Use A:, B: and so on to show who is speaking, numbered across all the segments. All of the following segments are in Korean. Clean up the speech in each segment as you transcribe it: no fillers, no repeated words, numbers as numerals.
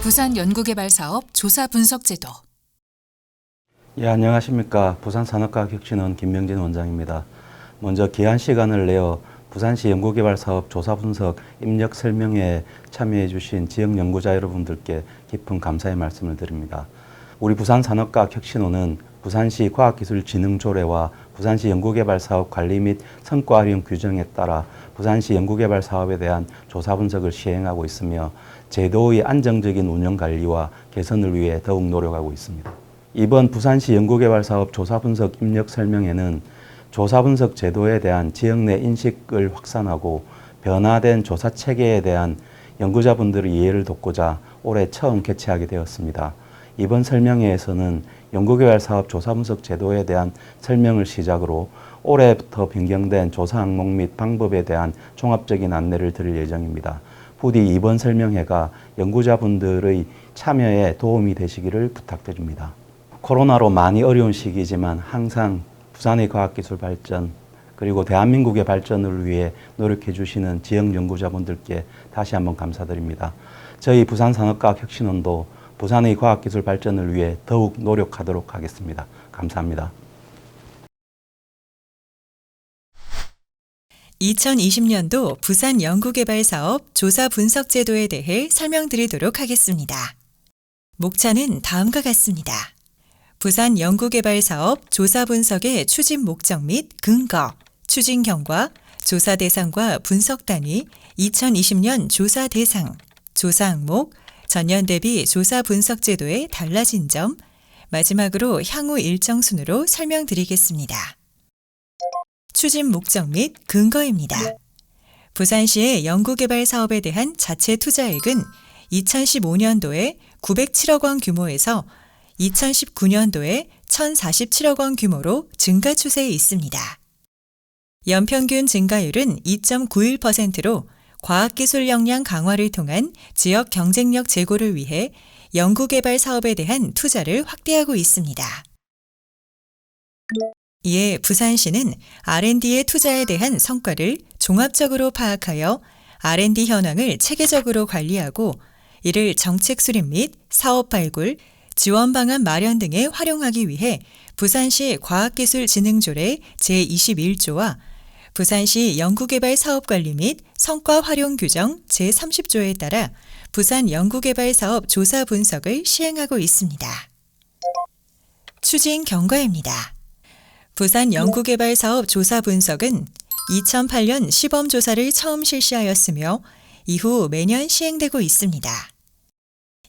A: 부산 연구개발사업 조사분석제도.
B: 예, 안녕하십니까. 부산산업과학혁신원 김명진 원장입니다. 먼저 귀한 시간을 내어 부산시 연구개발사업 조사분석 입력 설명회에 참여해 주신 지역 연구자 여러분들께 깊은 감사의 말씀을 드립니다. 우리 부산산업과학혁신원은 부산시 과학기술진흥조례와 부산시 연구개발사업 관리 및 성과 활용 규정에 따라 부산시 연구개발사업에 대한 조사분석을 시행하고 있으며 제도의 안정적인 운영관리와 개선을 위해 더욱 노력하고 있습니다. 이번 부산시 연구개발사업 조사분석 입력 설명회는 조사분석 제도에 대한 지역 내 인식을 확산하고 변화된 조사 체계에 대한 연구자분들의 이해를 돕고자 올해 처음 개최하게 되었습니다. 이번 설명회에서는 연구개발사업 조사분석 제도에 대한 설명을 시작으로 올해부터 변경된 조사 항목 및 방법에 대한 종합적인 안내를 드릴 예정입니다. 부디 이번 설명회가 연구자분들의 참여에 도움이 되시기를 부탁드립니다. 코로나로 많이 어려운 시기지만 항상 부산의 과학기술 발전 그리고 대한민국의 발전을 위해 노력해 주시는 지역 연구자분들께 다시 한번 감사드립니다. 저희 부산산업과학혁신원도 부산의 과학기술 발전을 위해 더욱 노력하도록 하겠습니다. 감사합니다.
C: 2020년도 부산 연구개발사업 조사분석제도에 대해 설명드리도록 하겠습니다. 목차는 다음과 같습니다. 부산 연구개발사업 조사분석의 추진 목적 및 근거, 추진 경과, 조사 대상과 분석 단위, 2020년 조사 대상, 조사 항목, 전년 대비 조사 분석 제도의 달라진 점, 마지막으로 향후 일정 순으로 설명드리겠습니다. 추진 목적 및 근거입니다. 부산시의 연구개발 사업에 대한 자체 투자액은 2015년도에 907억 원 규모에서 2019년도에 1,047억 원 규모로 증가 추세에 있습니다. 연평균 증가율은 2.91%로 과학기술 역량 강화를 통한 지역 경쟁력 제고를 위해 연구개발 사업에 대한 투자를 확대하고 있습니다. 이에 부산시는 R&D의 투자에 대한 성과를 종합적으로 파악하여 R&D 현황을 체계적으로 관리하고 이를 정책 수립 및 사업 발굴, 지원 방안 마련 등에 활용하기 위해 부산시 과학기술진흥조례 제21조와 부산시 연구개발 사업관리 및 성과 활용 규정 제30조에 따라 부산 연구개발 사업 조사 분석을 시행하고 있습니다. 추진 경과입니다. 부산 연구개발 사업 조사 분석은 2008년 시범 조사를 처음 실시하였으며 이후 매년 시행되고 있습니다.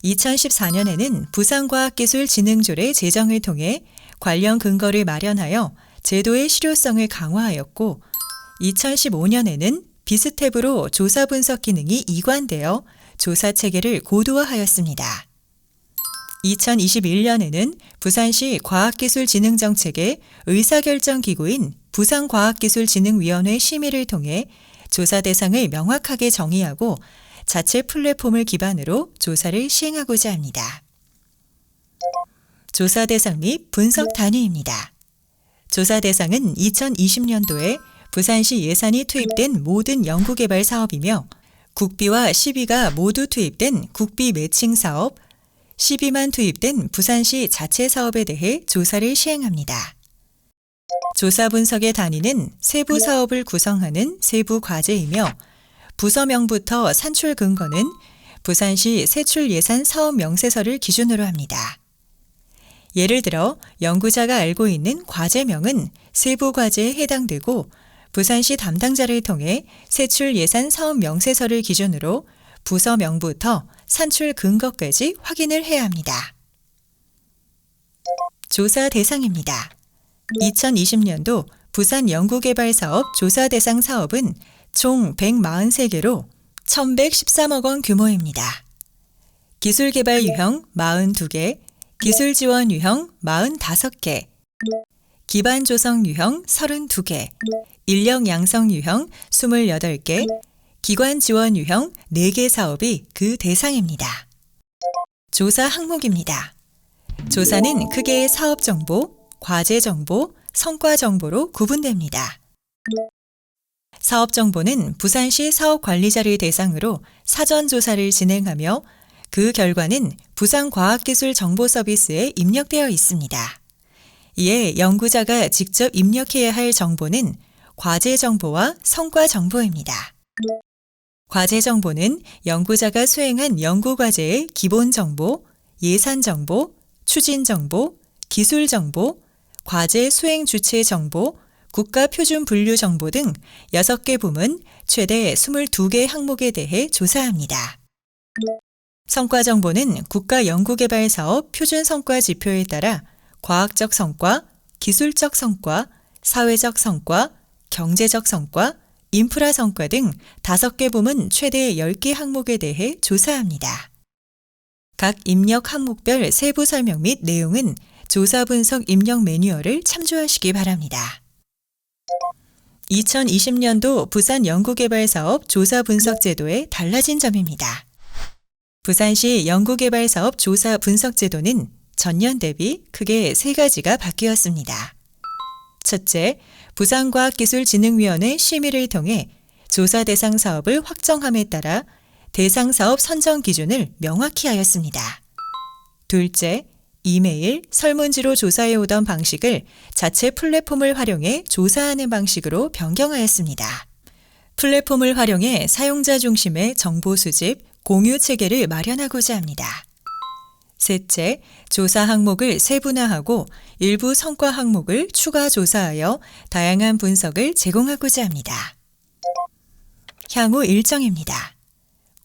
C: 2014년에는 부산과학기술진흥조례 제정을 통해 관련 근거를 마련하여 제도의 실효성을 강화하였고 2015년에는 비스텝으로 조사 분석 기능이 이관되어 조사 체계를 고도화하였습니다. 2021년에는 부산시 과학기술진흥정책의 의사결정기구인 부산과학기술진흥위원회 심의를 통해 조사 대상을 명확하게 정의하고 자체 플랫폼을 기반으로 조사를 시행하고자 합니다. 조사 대상 및 분석 단위입니다. 조사 대상은 2020년도에 부산시 예산이 투입된 모든 연구개발 사업이며 국비와 시비가 모두 투입된 국비 매칭 사업, 시비만 투입된 부산시 자체 사업에 대해 조사를 시행합니다. 조사 분석의 단위는 세부 사업을 구성하는 세부 과제이며 부서명부터 산출 근거는 부산시 세출 예산 사업 명세서를 기준으로 합니다. 예를 들어 연구자가 알고 있는 과제명은 세부 과제에 해당되고 부산시 담당자를 통해 세출 예산 사업 명세서를 기준으로 부서명부터 산출 근거까지 확인을 해야 합니다. 조사 대상입니다. 2020년도 부산 연구개발사업 조사 대상 사업은 총 143개로 1,113억 원 규모입니다. 기술개발 유형 42개, 기술지원 유형 45개, 기반 조성 유형 32개, 인력 양성 유형 28개, 기관 지원 유형 4개 사업이 그 대상입니다. 조사 항목입니다. 조사는 크게 사업 정보, 과제 정보, 성과 정보로 구분됩니다. 사업 정보는 부산시 사업 관리자를 대상으로 사전 조사를 진행하며 그 결과는 부산과학기술정보서비스에 입력되어 있습니다. 이에 연구자가 직접 입력해야 할 정보는 과제 정보와 성과 정보입니다. 과제 정보는 연구자가 수행한 연구과제의 기본 정보, 예산 정보, 추진 정보, 기술 정보, 과제 수행 주체 정보, 국가 표준 분류 정보 등 6개 부문 최대 22개 항목에 대해 조사합니다. 성과 정보는 국가 연구개발 사업 표준 성과 지표에 따라 과학적 성과, 기술적 성과, 사회적 성과, 경제적 성과, 인프라 성과 등 5개 부문 최대 10개 항목에 대해 조사합니다. 각 입력 항목별 세부 설명 및 내용은 조사 분석 입력 매뉴얼을 참조하시기 바랍니다. 2020년도 부산 연구개발사업 조사 분석 제도의 달라진 점입니다. 부산시 연구개발사업 조사 분석 제도는 전년 대비 크게 3가지가 바뀌었습니다. 첫째, 부산과학기술진흥위원회 심의를 통해 조사 대상 사업을 확정함에 따라 대상 사업 선정 기준을 명확히 하였습니다. 둘째, 이메일, 설문지로 조사해 오던 방식을 자체 플랫폼을 활용해 조사하는 방식으로 변경하였습니다. 플랫폼을 활용해 사용자 중심의 정보 수집, 공유 체계를 마련하고자 합니다. 셋째, 조사 항목을 세분화하고 일부 성과 항목을 추가 조사하여 다양한 분석을 제공하고자 합니다. 향후 일정입니다.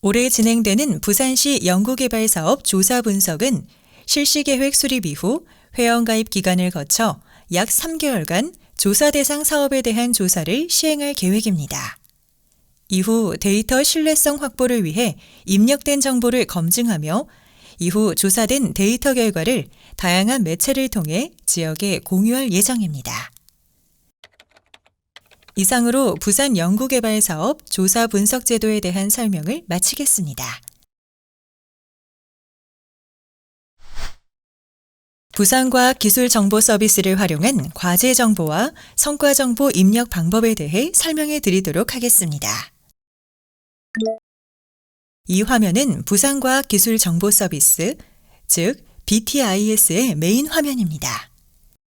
C: 올해 진행되는 부산시 연구개발사업 조사 분석은 실시계획 수립 이후 회원가입 기간을 거쳐 약 3개월간 조사 대상 사업에 대한 조사를 시행할 계획입니다. 이후 데이터 신뢰성 확보를 위해 입력된 정보를 검증하며 이후 조사된 데이터 결과를 다양한 매체를 통해 지역에 공유할 예정입니다. 이상으로 부산 연구개발사업 조사 분석 제도에 대한 설명을 마치겠습니다. 부산과학기술정보서비스를 활용한 과제 정보와 성과 정보 입력 방법에 대해 설명해 드리도록 하겠습니다. 이 화면은 부산과학기술정보서비스, 즉 BTIS의 메인 화면입니다.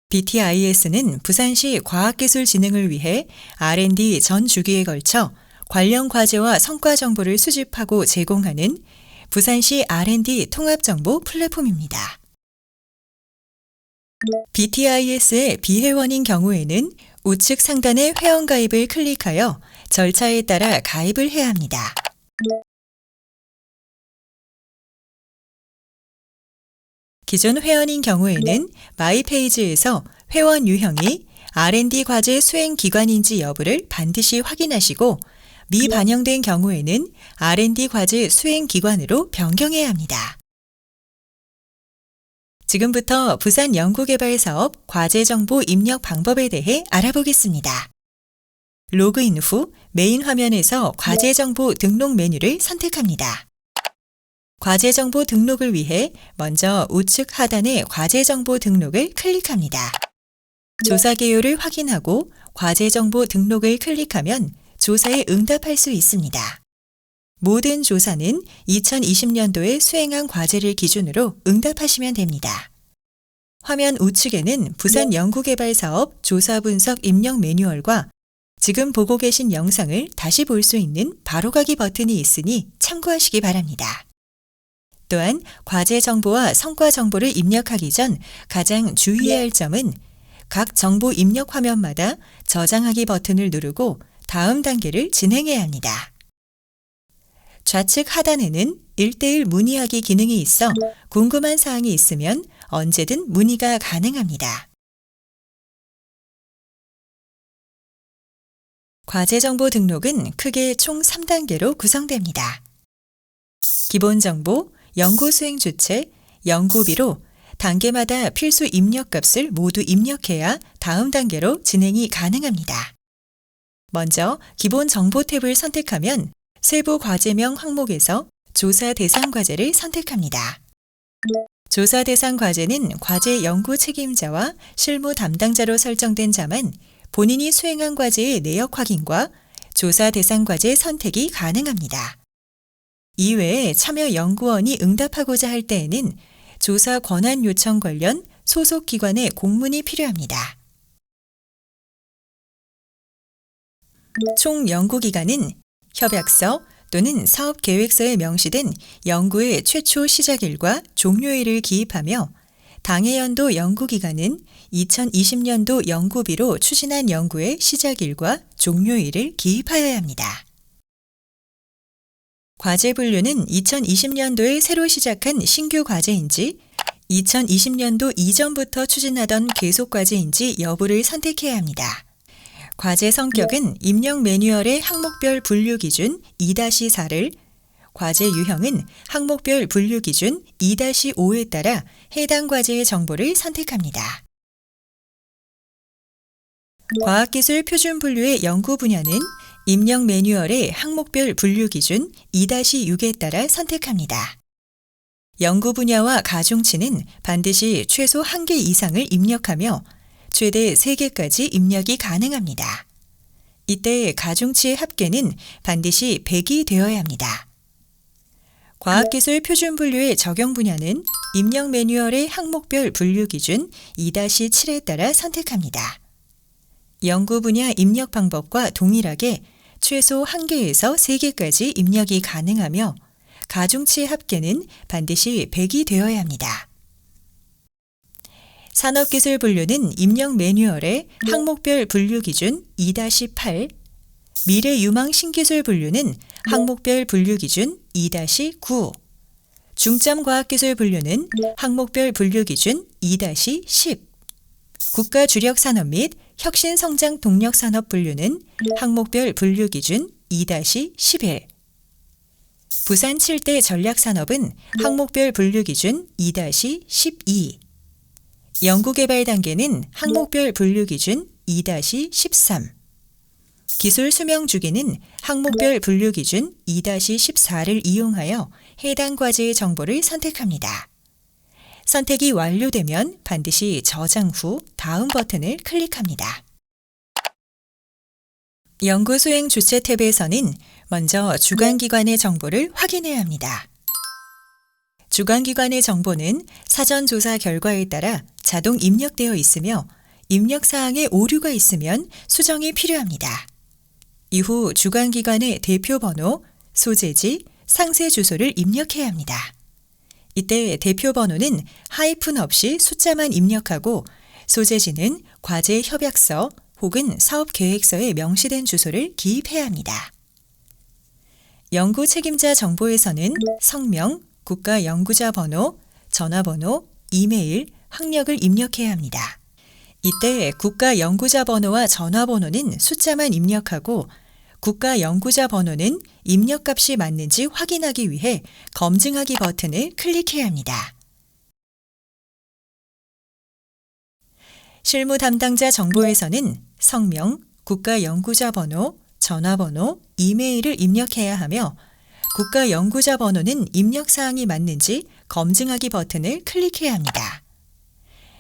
C: BTIS는 부산시 과학기술진흥을 위해 R&D 전 주기에 걸쳐 관련 과제와 성과 정보를 수집하고 제공하는 부산시 R&D 통합정보 플랫폼입니다. BTIS의 비회원인 경우에는 우측 상단의 회원가입을 클릭하여 절차에 따라 가입을 해야 합니다. 기존 회원인 경우에는 마이 페이지에서 회원 유형이 R&D 과제 수행 기관인지 여부를 반드시 확인하시고 미반영된 경우에는 R&D 과제 수행 기관으로 변경해야 합니다. 지금부터 부산 연구개발사업 과제 정보 입력 방법에 대해 알아보겠습니다. 로그인 후 메인 화면에서 과제 정보 등록 메뉴를 선택합니다. 과제 정보 등록을 위해 먼저 우측 하단의 과제 정보 등록을 클릭합니다. 조사 개요를 확인하고 과제 정보 등록을 클릭하면 조사에 응답할 수 있습니다. 모든 조사는 2020년도에 수행한 과제를 기준으로 응답하시면 됩니다. 화면 우측에는 부산 연구개발사업 조사 분석 입력 매뉴얼과 지금 보고 계신 영상을 다시 볼 수 있는 바로가기 버튼이 있으니 참고하시기 바랍니다. 또한 과제 정보와 성과 정보를 입력하기 전 가장 주의해야 할 점은 각 정보 입력 화면마다 저장하기 버튼을 누르고 다음 단계를 진행해야 합니다. 좌측 하단에는 1:1 문의하기 기능이 있어 궁금한 사항이 있으면 언제든 문의가 가능합니다. 과제 정보 등록은 크게 총 3단계로 구성됩니다. 기본 정보, 연구 수행 주체, 연구비로 단계마다 필수 입력 값을 모두 입력해야 다음 단계로 진행이 가능합니다. 먼저 기본 정보 탭을 선택하면 세부 과제명 항목에서 조사 대상 과제를 선택합니다. 조사 대상 과제는 과제 연구 책임자와 실무 담당자로 설정된 자만 본인이 수행한 과제의 내역 확인과 조사 대상 과제 선택이 가능합니다. 이외에 참여 연구원이 응답하고자 할 때에는 조사 권한 요청 관련 소속 기관의 공문이 필요합니다. 총 연구기간은 협약서 또는 사업계획서에 명시된 연구의 최초 시작일과 종료일을 기입하며 당해연도 연구기간은 2020년도 연구비로 추진한 연구의 시작일과 종료일을 기입하여야 합니다. 과제 분류는 2020년도에 새로 시작한 신규 과제인지 2020년도 이전부터 추진하던 계속 과제인지 여부를 선택해야 합니다. 과제 성격은 입력 매뉴얼의 항목별 분류 기준 2-4를, 과제 유형은 항목별 분류 기준 2-5에 따라 해당 과제의 정보를 선택합니다. 과학기술 표준 분류의 연구 분야는 입력 매뉴얼의 항목별 분류 기준 2-6에 따라 선택합니다. 연구 분야와 가중치는 반드시 최소 1개 이상을 입력하며 최대 3개까지 입력이 가능합니다. 이때 가중치의 합계는 반드시 100이 되어야 합니다. 과학기술 표준 분류의 적용 분야는 입력 매뉴얼의 항목별 분류 기준 2-7에 따라 선택합니다. 연구 분야 입력 방법과 동일하게 최소 1개에서 3개까지 입력이 가능하며 가중치의 합계는 반드시 100이 되어야 합니다. 산업기술 분류는 입력 매뉴얼의 항목별 분류 기준 2-8, 미래 유망 신기술 분류는 항목별 분류 기준 2-9, 중점 과학기술 분류는 항목별 분류 기준 2-10, 국가 주력 산업 및 혁신 성장 동력 산업 분류는 항목별 분류 기준 2-11, 부산 7대 전략 산업은 항목별 분류 기준 2-12, 연구개발 단계는 항목별 분류 기준 2-13, 기술 수명 주기는 항목별 분류 기준 2-14를 이용하여 해당 과제의 정보를 선택합니다. 선택이 완료되면 반드시 저장 후 다음 버튼을 클릭합니다. 연구 수행 주체 탭에서는 먼저 주관기관의 정보를 확인해야 합니다. 주관기관의 정보는 사전 조사 결과에 따라 자동 입력되어 있으며 입력 사항에 오류가 있으면 수정이 필요합니다. 이후 주관기관의 대표 번호, 소재지, 상세 주소를 입력해야 합니다. 이때 대표 번호는 하이픈 없이 숫자만 입력하고 소재지는 과제 협약서 혹은 사업 계획서에 명시된 주소를 기입해야 합니다. 연구 책임자 정보에서는 성명, 국가 연구자 번호, 전화번호, 이메일, 학력을 입력해야 합니다. 이때 국가 연구자 번호와 전화번호는 숫자만 입력하고 국가 연구자 번호는 입력값이 맞는지 확인하기 위해 검증하기 버튼을 클릭해야 합니다. 실무 담당자 정보에서는 성명, 국가 연구자 번호, 전화번호, 이메일을 입력해야 하며 국가 연구자 번호는 입력 사항이 맞는지 검증하기 버튼을 클릭해야 합니다.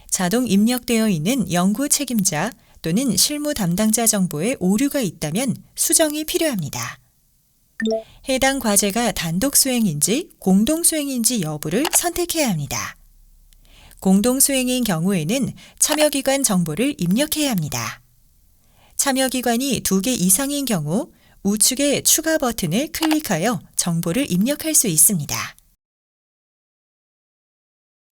C: 자동 입력되어 있는 연구 책임자 또는 실무 담당자 정보에 오류가 있다면 수정이 필요합니다. 해당 과제가 단독 수행인지 공동 수행인지 여부를 선택해야 합니다. 공동 수행인 경우에는 참여기관 정보를 입력해야 합니다. 참여기관이 2개 이상인 경우 우측의 추가 버튼을 클릭하여 정보를 입력할 수 있습니다.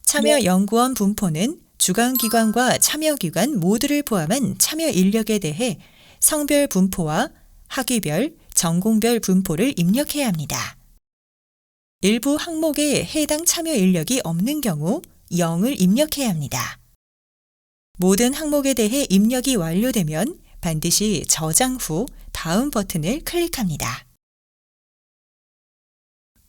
C: 참여연구원 분포는 주관기관과 참여기관 모두를 포함한 참여 인력에 대해 성별 분포와 학위별, 전공별 분포를 입력해야 합니다. 일부 항목에 해당 참여 인력이 없는 경우 0을 입력해야 합니다. 모든 항목에 대해 입력이 완료되면 반드시 저장 후 다음 버튼을 클릭합니다.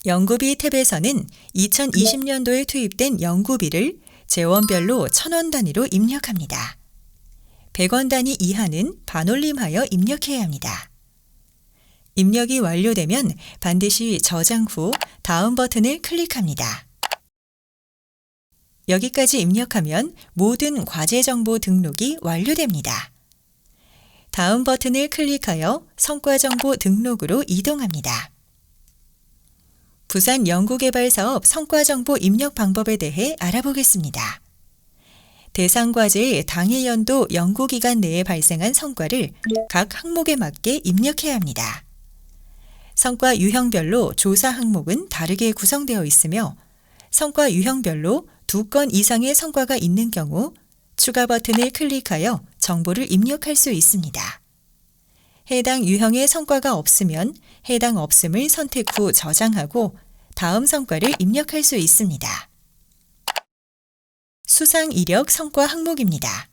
C: 연구비 탭에서는 2020년도에 투입된 연구비를 재원별로 1,000원 단위로 입력합니다. 100원 단위 이하는 반올림하여 입력해야 합니다. 입력이 완료되면 반드시 저장 후 다음 버튼을 클릭합니다. 여기까지 입력하면 모든 과제 정보 등록이 완료됩니다. 다음 버튼을 클릭하여 성과 정보 등록으로 이동합니다. 부산 연구개발사업 성과정보 입력 방법에 대해 알아보겠습니다. 대상 과제의 당해 연도 연구기간 내에 발생한 성과를 각 항목에 맞게 입력해야 합니다. 성과 유형별로 조사 항목은 다르게 구성되어 있으며 성과 유형별로 2건 이상의 성과가 있는 경우 추가 버튼을 클릭하여 정보를 입력할 수 있습니다. 해당 유형의 성과가 없으면 해당 없음을 선택 후 저장하고 다음 성과를 입력할 수 있습니다. 수상 이력 성과 항목입니다.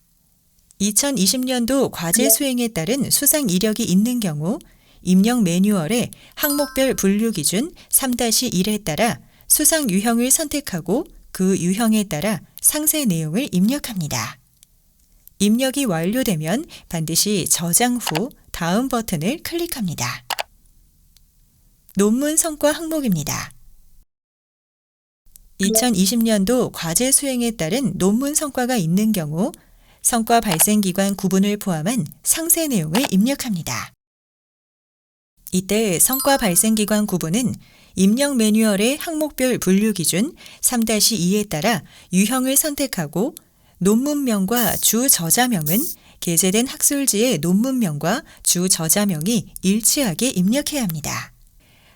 C: 2020년도 과제 수행에 따른 수상 이력이 있는 경우 입력 매뉴얼의 항목별 분류 기준 3-1에 따라 수상 유형을 선택하고 그 유형에 따라 상세 내용을 입력합니다. 입력이 완료되면 반드시 저장 후 다음 버튼을 클릭합니다. 논문 성과 항목입니다. 2020년도 과제 수행에 따른 논문 성과가 있는 경우 성과 발생 기관 구분을 포함한 상세 내용을 입력합니다. 이때 성과 발생 기관 구분은 입력 매뉴얼의 항목별 분류 기준 3-2에 따라 유형을 선택하고 논문명과 주 저자명은 게재된 학술지의 논문명과 주 저자명이 일치하게 입력해야 합니다.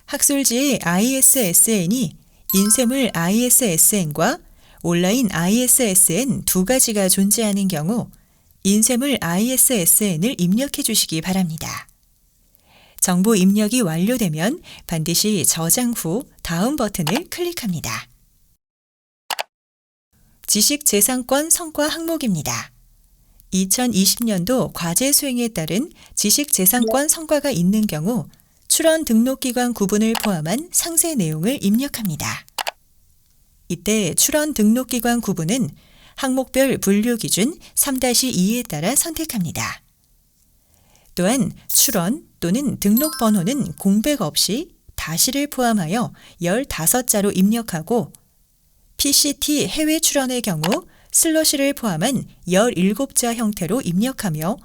C: 학술지의 ISSN이 인쇄물 ISSN과 온라인 ISSN 두 가지가 존재하는 경우 인쇄물 ISSN을 입력해 주시기 바랍니다. 정보 입력이 완료되면 반드시 저장 후 다음 버튼을 클릭합니다. 지식재산권 성과 항목입니다. 2020년도 과제 수행에 따른 지식재산권 성과가 있는 경우 출원 등록기관 구분을 포함한 상세 내용을 입력합니다. 이때 출원 등록기관 구분은 항목별 분류 기준 3-2에 따라 선택합니다. 또한 출원 또는 등록 번호는 공백 없이 다시를 포함하여 15자로 입력하고 PCT 해외 출원의 경우 슬러시를 포함한 17자 형태로 입력하며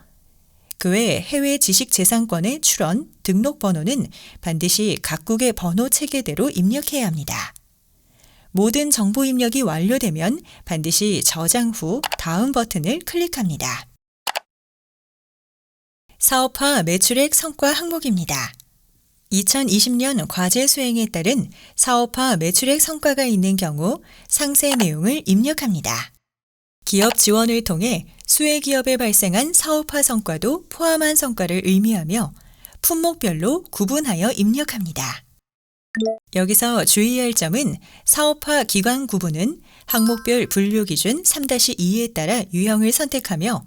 C: 그 외 해외 지식재산권의 출원, 등록 번호는 반드시 각국의 번호 체계대로 입력해야 합니다. 모든 정보 입력이 완료되면 반드시 저장 후 다음 버튼을 클릭합니다. 사업화 매출액 성과 항목입니다. 2020년 과제 수행에 따른 사업화 매출액 성과가 있는 경우 상세 내용을 입력합니다. 기업 지원을 통해 수혜기업에 발생한 사업화 성과도 포함한 성과를 의미하며 품목별로 구분하여 입력합니다. 여기서 주의할 점은 사업화 기관 구분은 항목별 분류 기준 3-2에 따라 유형을 선택하며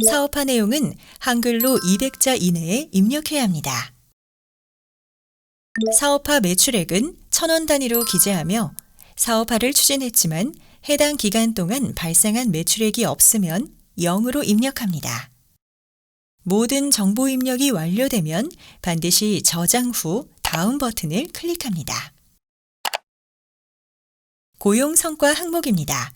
C: 사업화 내용은 한글로 200자 이내에 입력해야 합니다. 사업화 매출액은 1,000원 단위로 기재하며 사업화를 추진했지만 해당 기간 동안 발생한 매출액이 없으면 0으로 입력합니다. 모든 정보 입력이 완료되면 반드시 저장 후 다음 버튼을 클릭합니다. 고용 성과 항목입니다.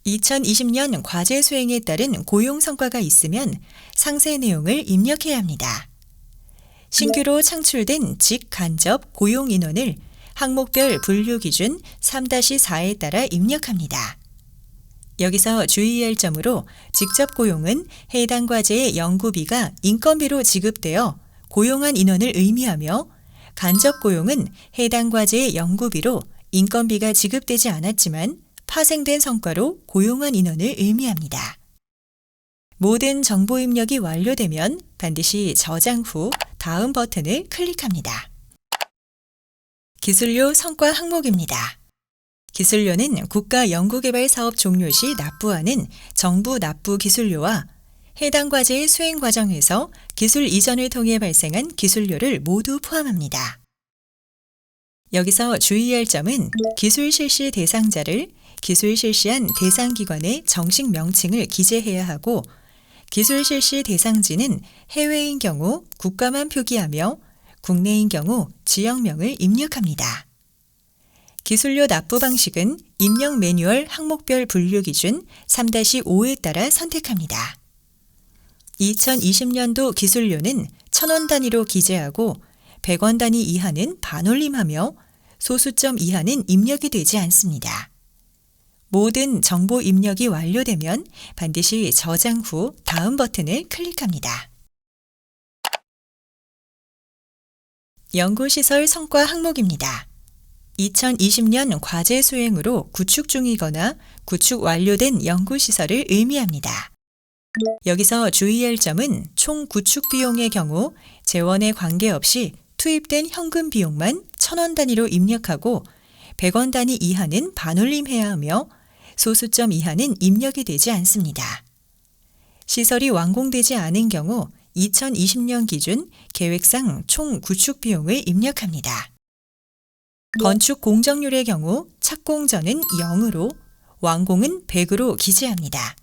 C: 2020년 과제 수행에 따른 고용 성과가 있으면 상세 내용을 입력해야 합니다. 신규로 창출된 직간접 고용 인원을 항목별 분류 기준 3-4에 따라 입력합니다. 여기서 주의할 점으로 직접 고용은 해당 과제의 연구비가 인건비로 지급되어 고용한 인원을 의미하며 간접 고용은 해당 과제의 연구비로 인건비가 지급되지 않았지만 파생된 성과로 고용한 인원을 의미합니다. 모든 정보 입력이 완료되면 반드시 저장 후 다음 버튼을 클릭합니다. 기술료 성과 항목입니다. 기술료는 국가연구개발사업 종료 시 납부하는 정부 납부 기술료와 해당 과제의 수행 과정에서 기술 이전을 통해 발생한 기술료를 모두 포함합니다. 여기서 주의할 점은 기술 실시 대상자를 기술 실시한 대상 기관의 정식 명칭을 기재해야 하고 기술 실시 대상지는 해외인 경우 국가만 표기하며 국내인 경우 지역명을 입력합니다. 기술료 납부 방식은 입력 매뉴얼 항목별 분류 기준 3-5에 따라 선택합니다. 2020년도 기술료는 1,000원 단위로 기재하고 100원 단위 이하는 반올림하며 소수점 이하는 입력이 되지 않습니다. 모든 정보 입력이 완료되면 반드시 저장 후 다음 버튼을 클릭합니다. 연구시설 성과 항목입니다. 2020년 과제 수행으로 구축 중이거나 구축 완료된 연구시설을 의미합니다. 여기서 주의할 점은 총 구축 비용의 경우 재원에 관계없이 투입된 현금 비용만 1,000원 단위로 입력하고 100원 단위 이하는 반올림해야 하며 소수점 이하는 입력이 되지 않습니다. 시설이 완공되지 않은 경우 2020년 기준 계획상 총 구축 비용을 입력합니다. 건축 공정률의 경우 착공전은 0으로 완공은 100으로 기재합니다.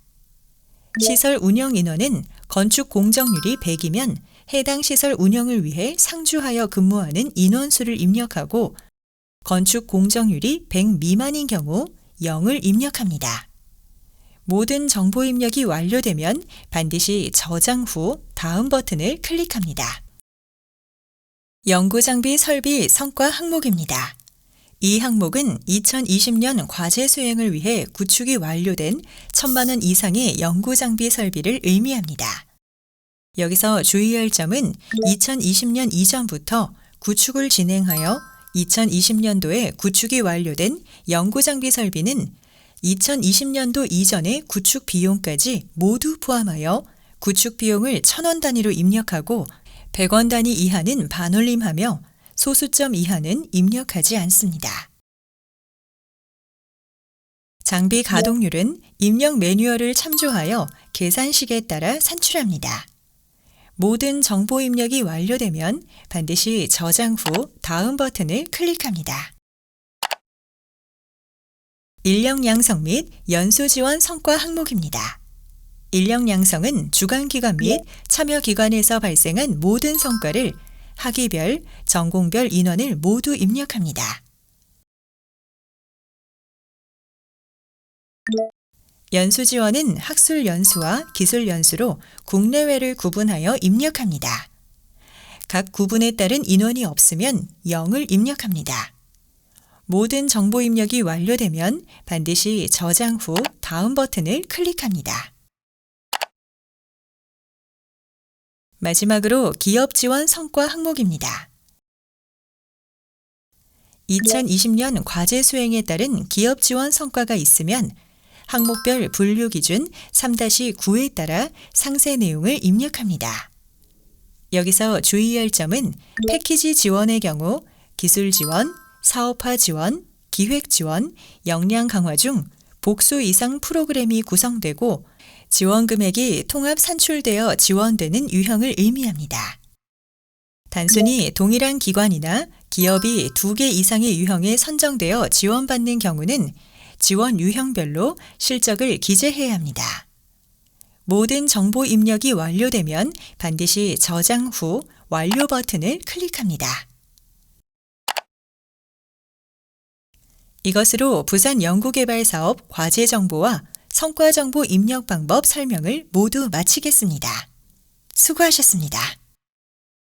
C: 시설 운영 인원은 건축 공정률이 100이면 해당 시설 운영을 위해 상주하여 근무하는 인원수를 입력하고 건축 공정률이 100 미만인 경우 0을 입력합니다. 모든 정보 입력이 완료되면 반드시 저장 후 다음 버튼을 클릭합니다. 연구장비 설비 성과 항목입니다. 이 항목은 2020년 과제 수행을 위해 구축이 완료된 1,000만 원 이상의 연구장비 설비를 의미합니다. 여기서 주의할 점은 2020년 이전부터 구축을 진행하여 2020년도에 구축이 완료된 연구장비 설비는 2020년도 이전의 구축 비용까지 모두 포함하여 구축 비용을 1,000원 단위로 입력하고 100원 단위 이하는 반올림하며 소수점 이하는 입력하지 않습니다. 장비 가동률은 입력 매뉴얼을 참조하여 계산식에 따라 산출합니다. 모든 정보 입력이 완료되면 반드시 저장 후 다음 버튼을 클릭합니다. 인력 양성 및 연수 지원 성과 항목입니다. 인력 양성은 주관기관 및 참여기관에서 발생한 모든 성과를 학위별, 전공별 인원을 모두 입력합니다. 연수 지원은 학술 연수와 기술 연수로 국내외를 구분하여 입력합니다. 각 구분에 따른 인원이 없으면 0을 입력합니다. 모든 정보 입력이 완료되면 반드시 저장 후 다음 버튼을 클릭합니다. 마지막으로 기업 지원 성과 항목입니다. 2020년 과제 수행에 따른 기업 지원 성과가 있으면 항목별 분류 기준 3-9에 따라 상세 내용을 입력합니다. 여기서 주의할 점은 패키지 지원의 경우 기술 지원, 사업화 지원, 기획 지원, 역량 강화 중 복수 이상 프로그램이 구성되고 지원 금액이 통합 산출되어 지원되는 유형을 의미합니다. 단순히 동일한 기관이나 기업이 2개 이상의 유형에 선정되어 지원받는 경우는 지원 유형별로 실적을 기재해야 합니다. 모든 정보 입력이 완료되면 반드시 저장 후 완료 버튼을 클릭합니다. 이것으로 부산 연구개발사업 과제 정보와 성과 정보 입력 방법 설명을 모두 마치겠습니다. 수고하셨습니다.